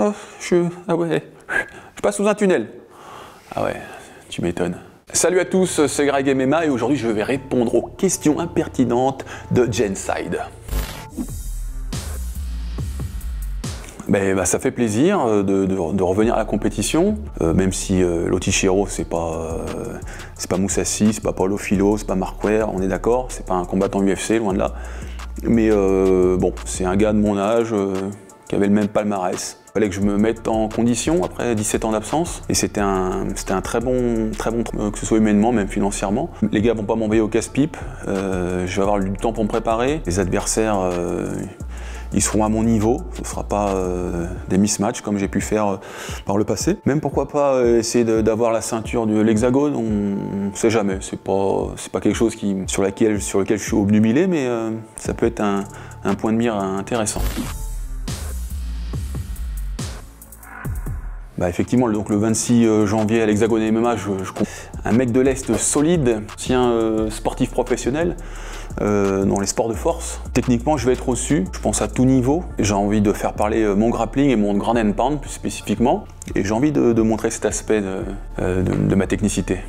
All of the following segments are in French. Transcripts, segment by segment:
Ah ouais, je passe sous un tunnel. Ah ouais, tu m'étonnes. Salut à tous, c'est Greg MMA et aujourd'hui je vais répondre aux questions impertinentes de Genside. Ça fait plaisir de revenir à la compétition, même si l'Otichiro c'est pas Mousasi, c'est pas Paulo Filho, c'est pas Mark Ware, on est d'accord, c'est pas un combattant UFC, loin de là. Mais bon, c'est un gars de mon âge qui avait le même palmarès. Il fallait que je me mette en condition après 17 ans d'absence et c'était un très bon, que ce soit humainement, même financièrement. Les gars vont pas m'envoyer au casse-pipe, je vais avoir du temps pour me préparer. Les adversaires, ils seront à mon niveau, ce ne sera pas des mismatchs comme j'ai pu faire par le passé. Même pourquoi pas essayer d'avoir la ceinture de l'hexagone, on ne sait jamais. C'est pas quelque chose sur lequel je suis obnubilé, mais ça peut être un point de mire intéressant. Effectivement, donc le 26 janvier à l'Hexagone MMA, un mec de l'Est solide, ancien sportif professionnel dans les sports de force. Techniquement, je vais être au-dessus, je pense à tout niveau. J'ai envie de faire parler mon grappling et mon ground and pound plus spécifiquement. Et j'ai envie de montrer cet aspect de ma technicité.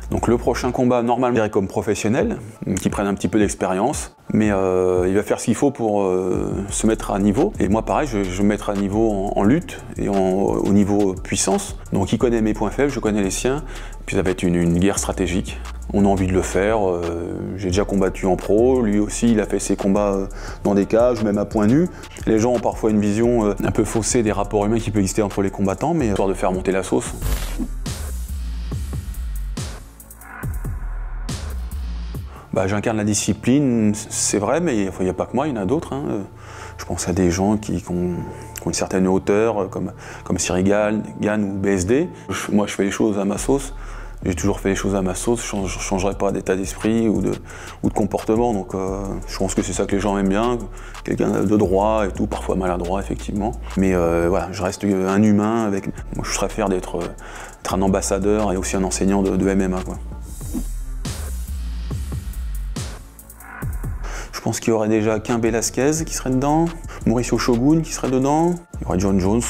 Donc le prochain combat, normalement, je dirais comme professionnel, qui prenne un petit peu d'expérience, mais il va faire ce qu'il faut pour se mettre à niveau. Et moi, pareil, je vais me mettre à niveau en lutte et au niveau puissance. Donc il connaît mes points faibles, je connais les siens, puis ça va être une guerre stratégique. On a envie de le faire, j'ai déjà combattu en pro, lui aussi il a fait ses combats dans des cages, même à point nu. Les gens ont parfois une vision un peu faussée des rapports humains qui peuvent exister entre les combattants, mais histoire de faire monter la sauce. J'incarne la discipline, c'est vrai, mais il n'y a pas que moi, il y en a d'autres. Je pense à des gens qui ont une certaine hauteur, comme Cyril Gane ou BSD. Moi, je fais les choses à ma sauce. J'ai toujours fait les choses à ma sauce, je ne changerai pas d'état d'esprit ou de comportement. Donc, je pense que c'est ça que les gens aiment bien, quelqu'un de droit et tout, parfois maladroit, effectivement. Mais voilà, je reste un humain. Moi, je serais fier d'être un ambassadeur et aussi un enseignant de MMA, quoi. Je pense qu'il y aurait déjà Cain Velasquez qui serait dedans, Mauricio Shogun qui serait dedans, il y aurait John Jones,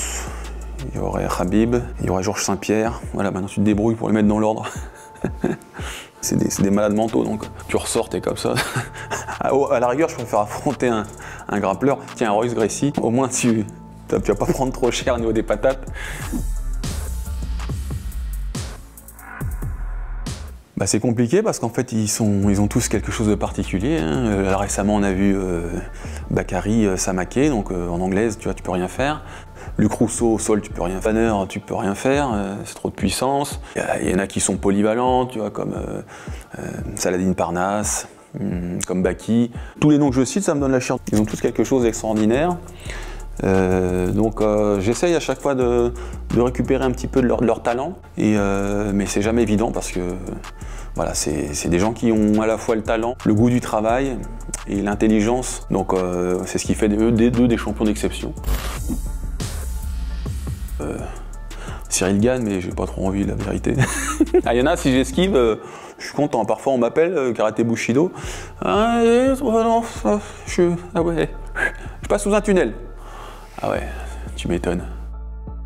il y aurait Khabib, il y aurait Georges Saint-Pierre. Voilà, maintenant tu te débrouilles pour les mettre dans l'ordre. C'est des malades mentaux, donc tu ressors, t'es comme ça. À la rigueur, je préfère affronter un grappleur. Tiens, Royce Gracie, au moins tu vas pas prendre trop cher au niveau des patates. C'est compliqué parce qu'en fait ils ont tous quelque chose de particulier. Récemment on a vu Bakary Samaké, donc en anglaise tu vois, tu peux rien faire. Luc Rousseau au sol tu peux rien faire, Banner tu peux rien faire, c'est trop de puissance. Il y en a qui sont polyvalents, tu vois, comme Saladin Parnasse, comme Baki. Tous les noms que je cite ça me donne la chair. Ils ont tous quelque chose d'extraordinaire. Donc j'essaye à chaque fois de récupérer un petit peu de leur talent, mais c'est jamais évident parce que voilà, c'est des gens qui ont à la fois le talent, le goût du travail et l'intelligence, donc c'est ce qui fait d'eux des champions d'exception. Cyril Gane, mais j'ai pas trop envie, la vérité. Il y en a, si j'esquive, je suis content. Parfois on m'appelle Karaté Bushido. Ah ouais, je passe sous un tunnel. Ah ouais, tu m'étonnes.